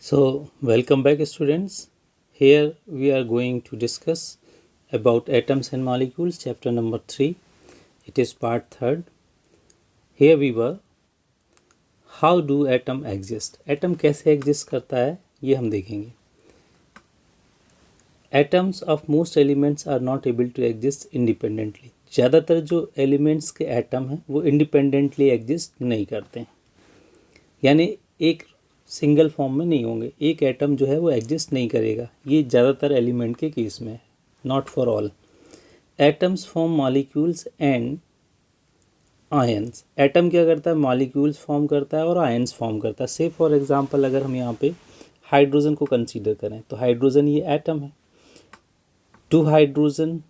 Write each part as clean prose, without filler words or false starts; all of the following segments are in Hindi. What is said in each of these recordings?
So, welcome back, students. Here we are going to discuss about atoms and molecules, chapter number 3. It is part 3rd. Here we were. How do atom exist? Atom कैसे exist करता है ये हम देखेंगे. Atoms of most elements are not able to exist independently. ज़्यादातर जो elements के atom हैं वो independently exist नहीं करते हैं, यानी एक सिंगल फॉर्म में नहीं होंगे. एक एटम जो है वो एग्जिस्ट नहीं करेगा. ये ज़्यादातर एलिमेंट के केस में है, not for all. Atoms form molecules and ions. Atom क्या करता है? मॉलिक्यूल्स फॉर्म करता है और आयंस फॉर्म करता है. से फॉर एग्जांपल अगर हम यहाँ पे हाइड्रोजन को कंसीडर करें तो हाइड्रोजन ये एटम है. Two hydrogen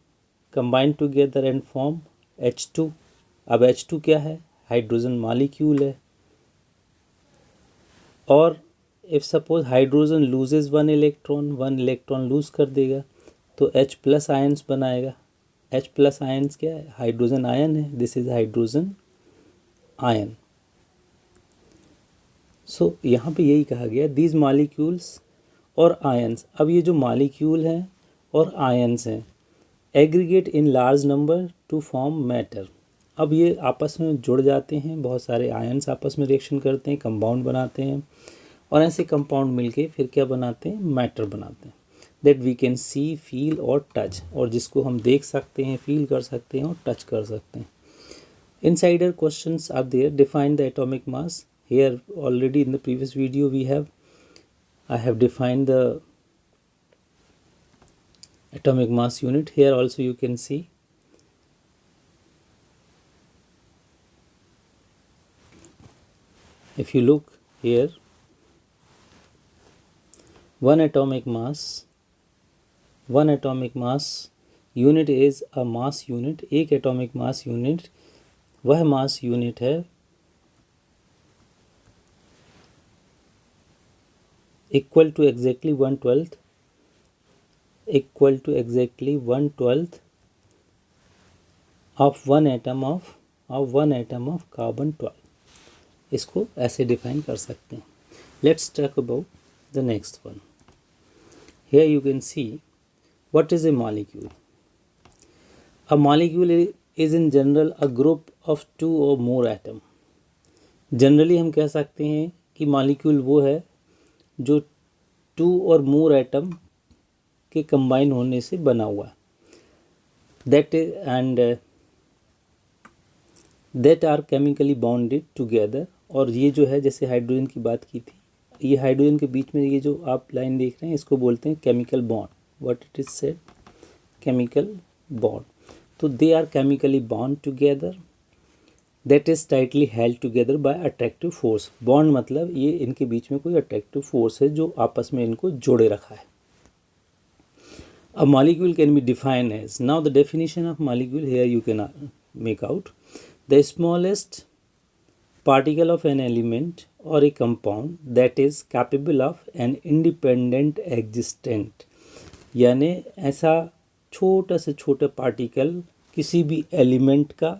combine together and form H2. अब H2 क्या है? हाइड्रोजन मॉलिक्यूल है. और if suppose hydrogen loses one electron lose कर देगा तो H प्लस आयंस बनाएगा. H प्लस आयंस क्या है? हाइड्रोजन आयन है. This is hydrogen ion. So यहाँ पे यही कहा गया दीज मॉलिक्यूल्स और आयंस. अब ये जो मॉलिक्यूल हैं और आयंस हैं aggregate in large number two form matter. अब ये आपस में जुड़ जाते हैं, बहुत सारे आयंस आपस में रिएक्शन करते हैं, कंपाउंड बनाते हैं और ऐसे कंपाउंड मिलके फिर क्या बनाते हैं? मैटर बनाते हैं. That we can see, feel और टच, और जिसको हम देख सकते हैं, फील कर सकते हैं और टच कर सकते हैं. Insider questions are there. Define the atomic mass. Here already in the previous video I have defined the atomic mass unit. Here also you can see. If you look here, one atomic mass unit is a mass unit. एक atomic mass unit वह mass unit है equal to exactly 1/12 of one atom of carbon 12. इसको ऐसे डिफाइन कर सकते हैं. Let's talk about the next one. Here you can see what is a molecule. A molecule is in general a group of 2 or more atom. Generally हम कह सकते हैं कि मॉलिक्यूल वो है जो 2 or more एटम के कंबाइन होने से बना हुआ है. That are chemically bonded together. और ये जो है, जैसे हाइड्रोजन की बात की थी, ये हाइड्रोजन के बीच में ये जो आप लाइन देख रहे हैं इसको बोलते हैं chemical bond. What it is said? Chemical bond. तो they are chemically bond together. That is tightly held together by attractive force. Bond मतलब ये इनके बीच में कोई अट्रैक्टिव फोर्स है जो आपस में इनको जोड़े रखा है. A molecule can be defined as, now the definition of molecule here you can make out, the smallest particle of an element or a compound that is capable of an independent existence. यानी ऐसा छोटा से छोटा पार्टिकल, किसी भी एलिमेंट का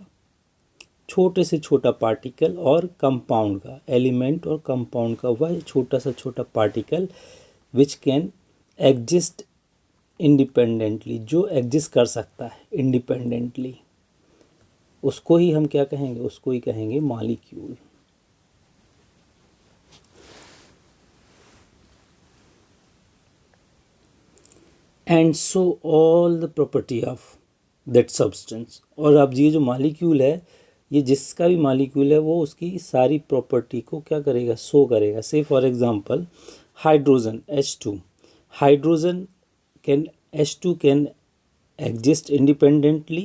छोटे से छोटा पार्टिकल और कंपाउंड का, एलिमेंट और कंपाउंड का वह छोटा से छोटा particle which can exist independently, जो एग्जिस्ट कर सकता है इंडिपेंडेंटली, उसको ही हम क्या कहेंगे? उसको ही कहेंगे molecule. And so all the property of that substance. और अब ये जो मॉलिक्यूल है, ये जिसका भी मॉलिक्यूल है वो उसकी सारी प्रॉपर्टी को क्या करेगा? शो करेगा. से for example hydrogen H2. Hydrogen H2 can exist independently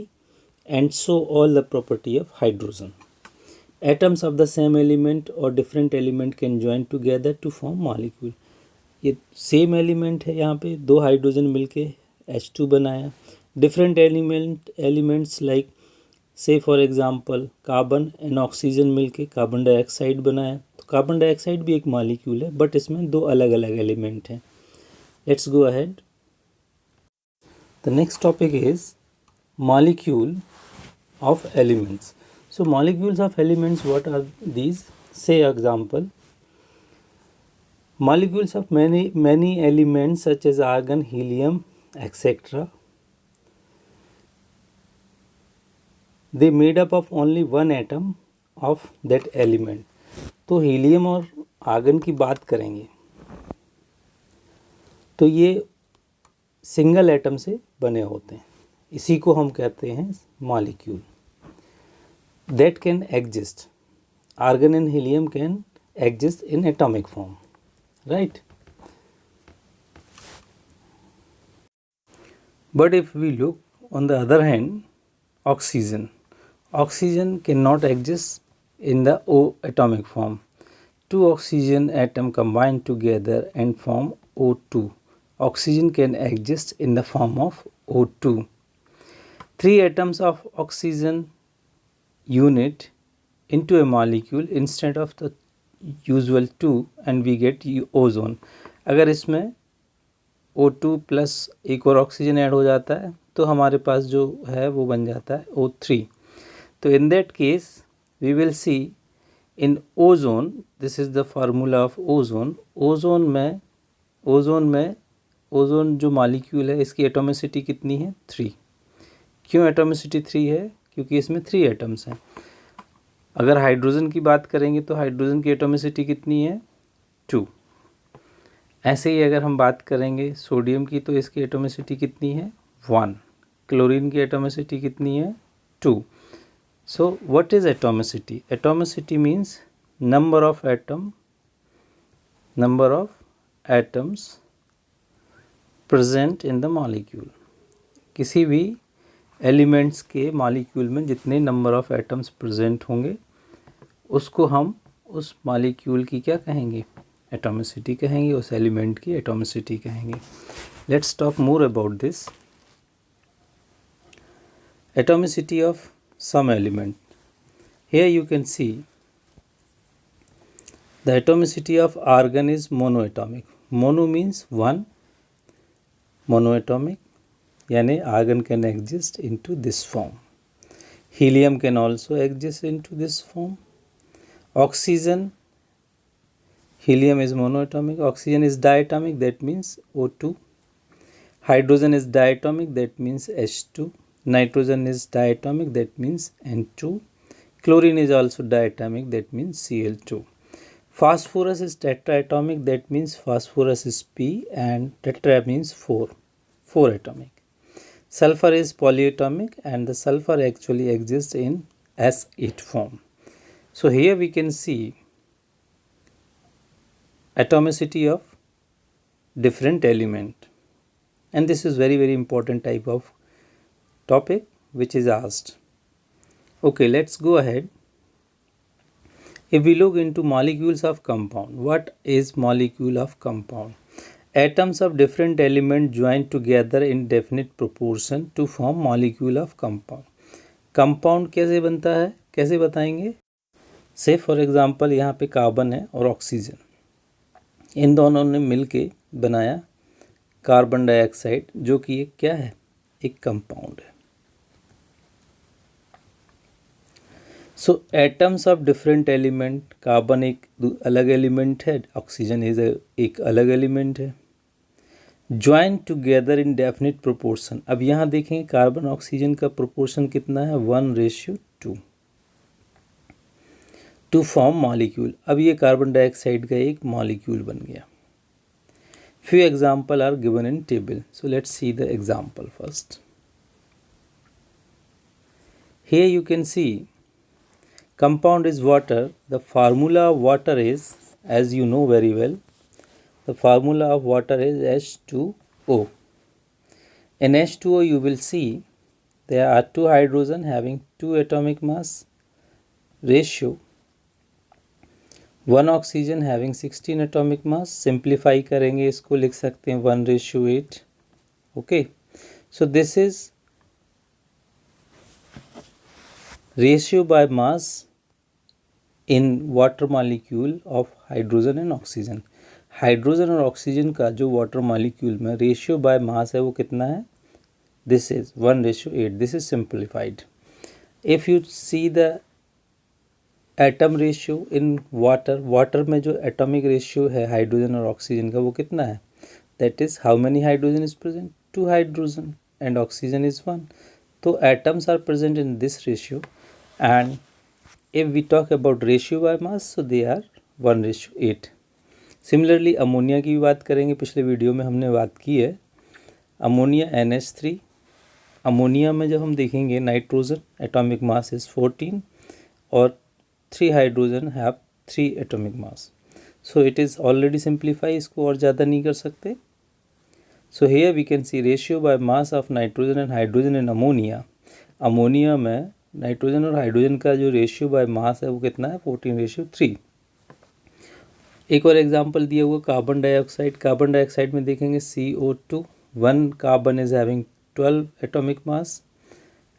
and so all the property of hydrogen. Atoms of the same element or different element can join together to form molecule. ये सेम एलिमेंट है, यहाँ पे 2 हाइड्रोजन मिलके H2 बनाया. डिफरेंट एलिमेंट्स लाइक से for example carbon and oxygen मिलके कार्बन डाइऑक्साइड बनाया. तो कार्बन डाइऑक्साइड भी एक मॉलिक्यूल है, बट इसमें 2 अलग अलग एलिमेंट हैं. Let's go ahead. The next topic is molecule of elements. So molecules of elements, what are these? Say example, Molecules of many elements such as argon, helium, etc. They made up of only one atom of that element. तो हीलियम और आर्गन की बात करेंगे तो ये सिंगल एटम से बने होते हैं, इसी को हम कहते हैं molecule. That can exist, argon and helium can exist in atomic form, right? But if we look on the other hand, oxygen cannot exist in the atomic form. Two oxygen atom combine together and form O2. Oxygen can exist in the form of O2. Three atoms of oxygen unit into a molecule instead of the usual 2 and we get ozone. अगर इसमें O2 प्लस एक और ऑक्सीजन ऐड हो जाता है तो हमारे पास जो है वो बन जाता है O3. तो in that case we will see in ozone, this is the formula of ozone. Ozone जो मॉलिक्यूल है इसकी एटॉमिसिटी कितनी है? 3. क्यों एटॉमिसिटी 3 है? क्योंकि इसमें 3 एटम्स हैं. अगर हाइड्रोजन की बात करेंगे तो हाइड्रोजन की एटॉमिसिटी कितनी है? 2. ऐसे ही अगर हम बात करेंगे सोडियम की तो इसकी एटॉमिसिटी कितनी है? 1. क्लोरीन की एटॉमिसिटी कितनी है? 2. So what is atomicity? Atomicity means number of atoms present in the molecule. किसी भी एलिमेंट्स के मॉलिक्यूल में जितने नंबर ऑफ एटम्स प्रेजेंट होंगे उसको हम उस मॉलिक्यूल की क्या कहेंगे? एटॉमिसिटी कहेंगे, उस एलिमेंट की एटॉमिसिटी कहेंगे. Let's talk more about this. Atomicity of some element. Here you can see the atomicity of argon is monoatomic. Mono means 1, monoatomic यानी argon can exist into this form. Helium can also exist into this form. Oxygen, helium is monoatomic, oxygen is diatomic, that means O2. Hydrogen is diatomic, that means H2. Nitrogen is diatomic, that means N2. Chlorine is also diatomic, that means Cl2. Phosphorus is tetraatomic, that means phosphorus is P and tetra means 4 atomic. Sulfur is polyatomic and the sulfur actually exists in S8 form. So here we can see atomicity of different element, and this is very important type of topic which is asked. Okay, let's go ahead. If we look into molecules of compound, what is molecule of compound? Atoms of different element join together in definite proportion to form molecule of compound. Compound कैसे बनता है, कैसे बताएंगे? से फॉर एग्ज़ाम्पल यहाँ पे कार्बन है और ऑक्सीजन, इन दोनों ने मिलके बनाया कार्बन डाइऑक्साइड, जो कि एक क्या है? एक कंपाउंड है. So atoms of different element, carbon एक अलग एलिमेंट है, ऑक्सीजन इज एक अलग एलिमेंट है. Join together in definite proportion. अब यहाँ देखेंगे कार्बन ऑक्सीजन का प्रोपोर्शन कितना है? 1:2 टू फॉर्म मॉलिक्यूल. अब ये कार्बन डाइऑक्साइड का एक मॉलिक्यूल बन गया. Few example are given in table. So let's see the example first. Here you can see compound is water. The formula of water is, as you know very well, the formula of water is H2O. In H2O you will see there are 2 hydrogen having 2 atomic mass ratio, 1 oxygen having 16 atomic mass. Simplify करेंगे इसको, लिख सकते हैं 1:8. Okay, so this is ratio by mass in water molecule of hydrogen and oxygen. Hydrogen और ऑक्सीजन का जो वाटर मॉलिक्यूल में रेशियो बाय मास है वो कितना है? This is 1:8. This is simplified. If you see the atom ratio in water में जो एटॉमिक रेशियो है हाइड्रोजन और ऑक्सीजन का वो कितना है, that is how many hydrogen is present, 2 hydrogen and oxygen is 1. तो atoms are present in this ratio and if we talk about ratio by mass so they are 1:8. Similarly ammonia की भी बात करेंगे, पिछले वीडियो में हमने बात की है अमोनिया NH3. अमोनिया में जब हम देखेंगे नाइट्रोजन एटॉमिक मास इज 14 और 3 hydrogen have 3 atomic mass. So it is already simplify, इसको और ज़्यादा नहीं कर सकते. So here we can see ratio by mass of nitrogen and hydrogen in ammonia. Ammonia में नाइट्रोजन और हाइड्रोजन का जो रेशियो बाय मास है वो कितना है, 14:3. एक और एग्जांपल दिया हुआ कार्बन डाइऑक्साइड. कार्बन डाइऑक्साइड में देखेंगे CO2, 1 carbon is having 12 atomic mass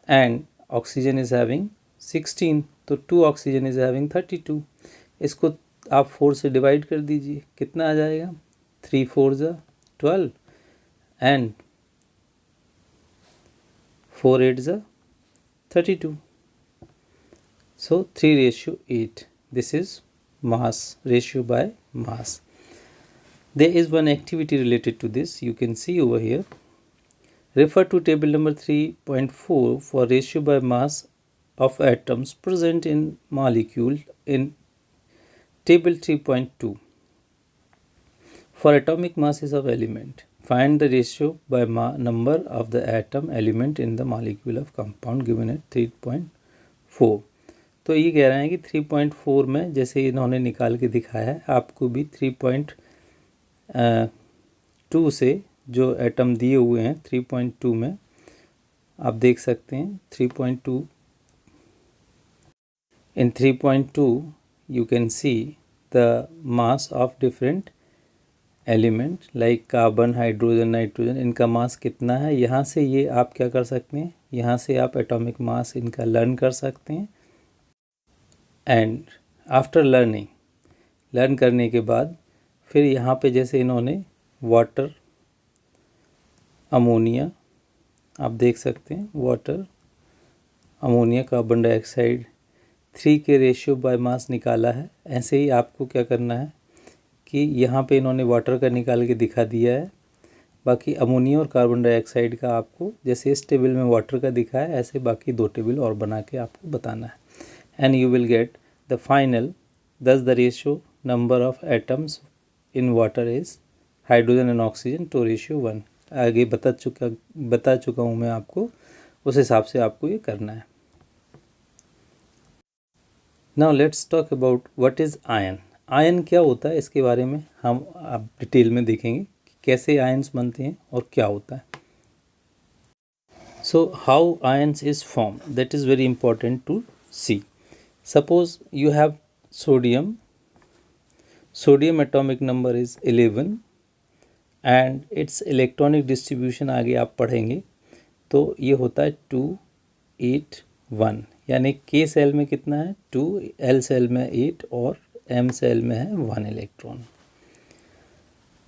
and oxygen is having 16, तो 2 ऑक्सीजन इज हैविंग 32. इसको आप 4 से डिवाइड कर दीजिए, कितना आ जाएगा, 3 4 12 and 4 8 32. So 3:8. This is mass ratio by mass. There is one activity related to this. You can see over here. Refer to table number 3.4 for ratio by mass of atoms present in molecule in table 3.2. For atomic masses of element, find the ratio by number of the atom element in the molecule of compound given at 3.4. तो ये कह रहे हैं कि 3.4 में जैसे इन्होंने निकाल के दिखाया है, आपको भी 3.2 से जो एटम दिए हुए हैं 3.2 में आप देख सकते हैं 3.2. इन 3.2 you can see the mass of different element like carbon, hydrogen, nitrogen, इनका मास कितना है. यहाँ से ये आप क्या कर सकते हैं, यहाँ से आप एटॉमिक मास इनका लर्न कर सकते हैं. एंड आफ्टर लर्न करने के बाद फिर यहाँ पे जैसे इन्होंने वाटर, अमोनिया, आप देख सकते हैं वाटर, अमोनिया, कार्बन डाइऑक्साइड 3 के रेशियो बाय मास निकाला है. ऐसे ही आपको क्या करना है कि यहाँ पे इन्होंने वाटर का निकाल के दिखा दिया है, बाकी अमोनिया और कार्बन डाइऑक्साइड का आपको जैसे इस टेबल में वाटर का दिखा है ऐसे बाकी 2 टेबल और बना के आपको बताना है. And you will get the final. thus the ratio number of atoms in water is hydrogen and oxygen to ratio 1. आगे बता चुका हूँ मैं आपको, उस हिसाब से आपको ये करना है. Now let's talk about what is ion. Ion क्या होता है इसके बारे में हम आप डिटेल में देखेंगे कि कैसे आयन्स बनते हैं और क्या होता है. So how ions is form, that is very important to see. Suppose you have sodium atomic number is 11 and its electronic distribution आगे आप पढ़ेंगे तो ये होता है 2 8 1, यानी के सेल में कितना है 2, एल सेल में 8 और एम सेल में है 1 इलेक्ट्रॉन.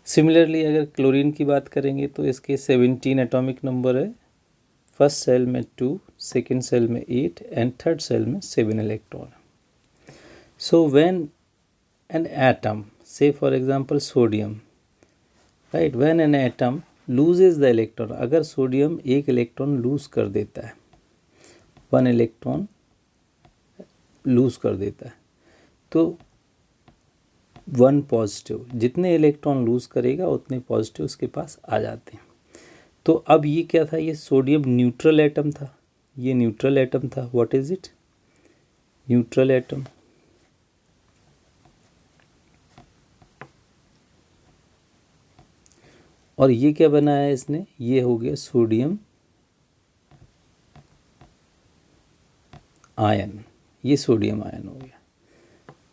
सिमिलरली अगर क्लोरीन की बात करेंगे तो इसके 17 एटॉमिक नंबर है. फर्स्ट सेल में 2, सेकेंड सेल में 8 एंड थर्ड सेल में 7 electron. So when an atom, say for example sodium, right, when an atom loses the electron, अगर सोडियम 1 इलेक्ट्रॉन लूज कर देता है, 1 इलेक्ट्रॉन लूज कर देता है, तो 1 पॉजिटिव, जितने इलेक्ट्रॉन लूज करेगा उतने पॉजिटिव उसके पास आ जाते हैं. तो अब ये क्या था, ये सोडियम न्यूट्रल एटम था, ये न्यूट्रल एटम था. What is it, neutral atom. और ये क्या बनाया है इसने, ये हो गया सोडियम आयन, ये सोडियम आयन हो गया.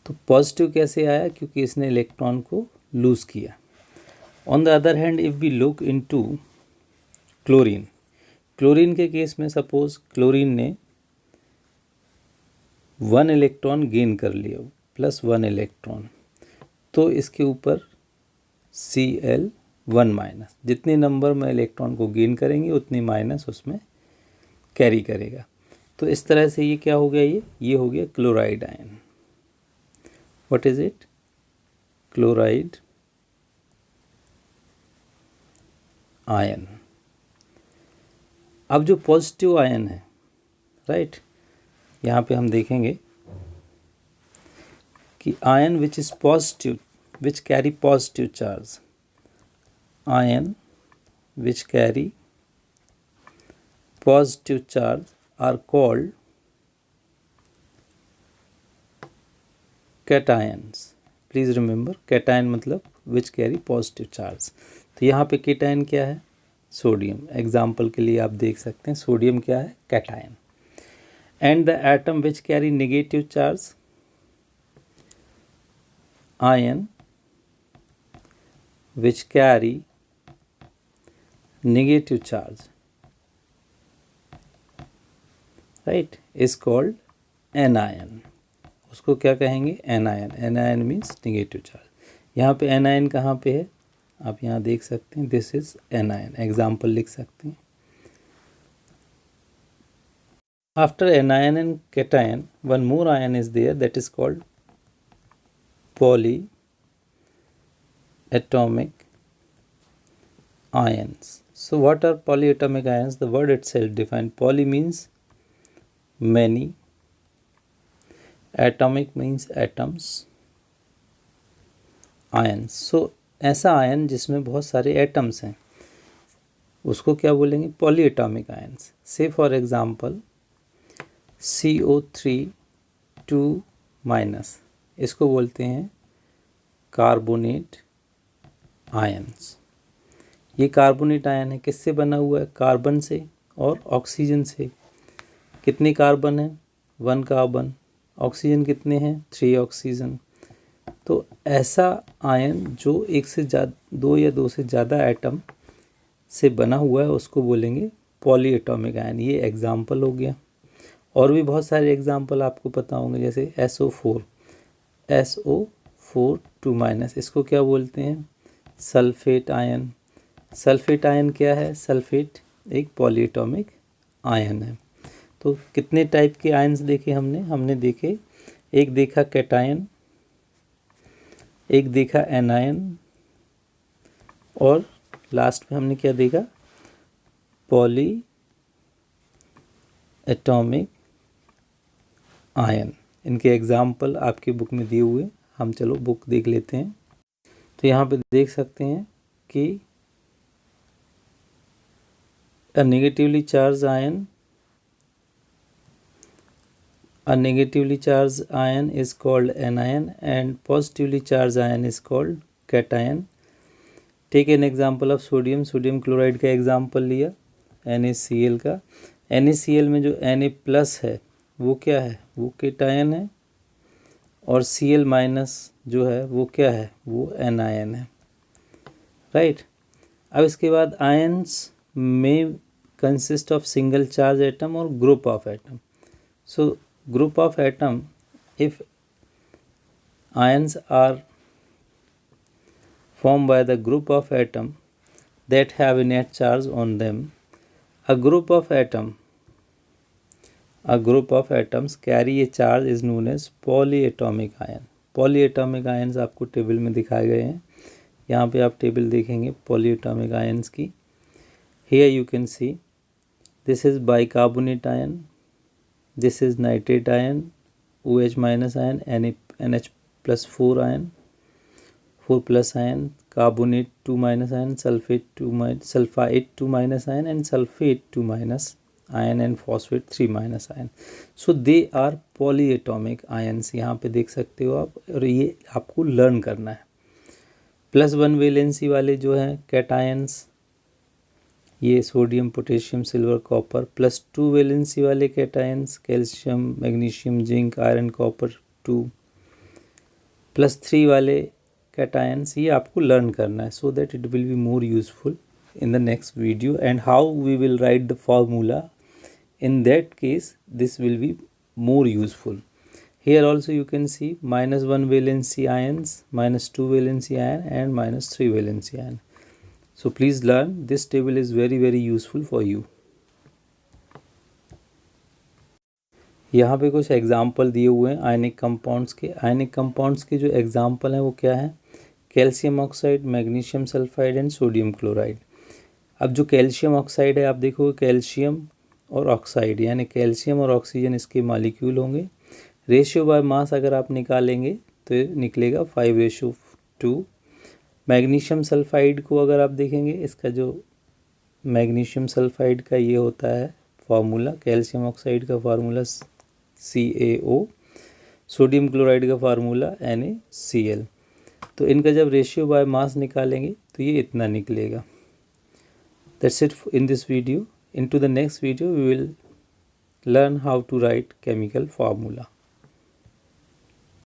तो पॉजिटिव कैसे आया, क्योंकि इसने इलेक्ट्रॉन को लूज किया. On the other hand if we look into chlorine के केस में सपोज क्लोरीन ने 1 इलेक्ट्रॉन गेन कर लिया, +1 इलेक्ट्रॉन, तो इसके ऊपर Cl1-, जितने नंबर में इलेक्ट्रॉन को गेन करेंगे उतनी माइनस उसमें कैरी करेगा. तो इस तरह से ये क्या हो गया, ये हो गया chloride ion. What is it? Chloride ion. अब जो पॉजिटिव आयन है, राइट, यहाँ पे हम देखेंगे कि ion which is positive, which carry positive charge, ion which carry positive charge are called cations. Please remember, cation मतलब विच कैरी पॉजिटिव चार्ज। तो यहाँ पे कैटायन क्या है? सोडियम। एग्जाम्पल के लिए आप देख सकते हैं सोडियम क्या है? Cation. And the atom which carry negative charge, ion which carry negative charge, right, is called anion. उसको क्या कहेंगे? Anion. Anion means negative charge. यहाँ पे एनायन कहाँ पे है? आप यहाँ देख सकते हैं, दिस इज एनायन। एग्जाम्पल लिख सकते हैं। After anion and cation one more ion is there, that is called poly atomic ions. So what are polyatomic ions? The word itself defined. Poly means many, atomic means atoms, ions. So ऐसा आयन जिसमें बहुत सारे एटम्स हैं उसको क्या बोलेंगे? Polyatomic ions. से फॉर एग्जांपल CO3 2-, इसको बोलते हैं कार्बोनेट आयंस। ये कार्बोनेट आयन है, किससे बना हुआ है? कार्बन से और ऑक्सीजन से। कितने कार्बन है? 1 कार्बन। ऑक्सीजन कितने हैं? 3 ऑक्सीजन। तो ऐसा आयन जो एक से दो या दो से ज़्यादा एटम से बना हुआ है उसको बोलेंगे पॉलीएटॉमिक आयन। ये एग्जाम्पल हो गया। और भी बहुत सारे एग्जाम्पल आपको पता होंगे, जैसे SO4 2-, इसको क्या बोलते हैं? Sulphate ion. सल्फेट आयन क्या है? सल्फेट एक पॉलीएटॉमिक आयन है। तो कितने टाइप के आयन्स देखे हमने देखे, एक देखा कैटायन, एक देखा एनायन, और लास्ट में हमने क्या देखा? Poly atomic ion. इनके एग्जाम्पल आपकी बुक में दिए हुए, हम चलो बुक देख लेते हैं। तो यहाँ पे देख सकते हैं कि a negatively charged ion is called anion and positively charged ion is called cation. Take an example of sodium chloride का एग्जाम्पल लिया, NaCl का। NaCl में जो Na प्लस है वो क्या है? वो कैटायन है, और Cl माइनस जो है वो क्या है? वो एनायन है, राइट। अब इसके बाद आयंस में consist of single charge atom और group of atom. So group of atom, if ions are formed by the group of atom that have a net charge on them, a group of atoms carry a charge is known as polyatomic ion. polyatomic ions आपको टेबल में दिखाए गए हैं, यहाँ पे आप टेबल देखेंगे polyatomic ions की। Here you can see this is bicarbonate ion, this is nitrate ion, OH minus ion, NH plus 4 ion, 4+ ion, carbonate 2- ion, sulfate 2- ion, and sulfate 2- ion, and phosphate 3- ion. So they are polyatomic ions। यहाँ पे देख सकते हो आप, और ये आपको लर्न करना है। +1 वैलेंसी वाले जो हैं कैटायंस, ये sodium potassium silver copper. +2 valency वाले cations calcium magnesium zinc iron copper 2। +3 वाले कैटायंस, ये आपको लर्न करना है, so that it will be more useful in the next video, and how we will write the formula. In that case this will be more useful. Here also you can see -1 valency ions, -2 valency ion, and -3 valency ion. So please learn, this table is very useful for you. यहाँ पे कुछ एग्जाम्पल दिए हुए हैं आयनिक कंपाउंड्स के। आयनिक कंपाउंड्स के जो एग्जाम्पल हैं वो क्या है? Calcium oxide, magnesium sulphide and sodium chloride. अब जो कैल्शियम ऑक्साइड है आप देखोगे कैल्शियम और ऑक्साइड यानी कैल्शियम और ऑक्सीजन इसके मॉलिक्यूल होंगे। रेशियो बाय मास अगर आप निकालेंगे तो निकलेगा 5:2। मैग्नीशियम सल्फाइड को अगर आप देखेंगे, इसका जो मैग्नीशियम सल्फाइड का ये होता है फार्मूला, कैल्शियम ऑक्साइड का फार्मूला CaO, सोडियम क्लोराइड का फार्मूला NaCl। तो इनका जब रेशियो बाय मास निकालेंगे तो ये इतना निकलेगा। That's it in this video. Into the next video we will learn how to write chemical formula.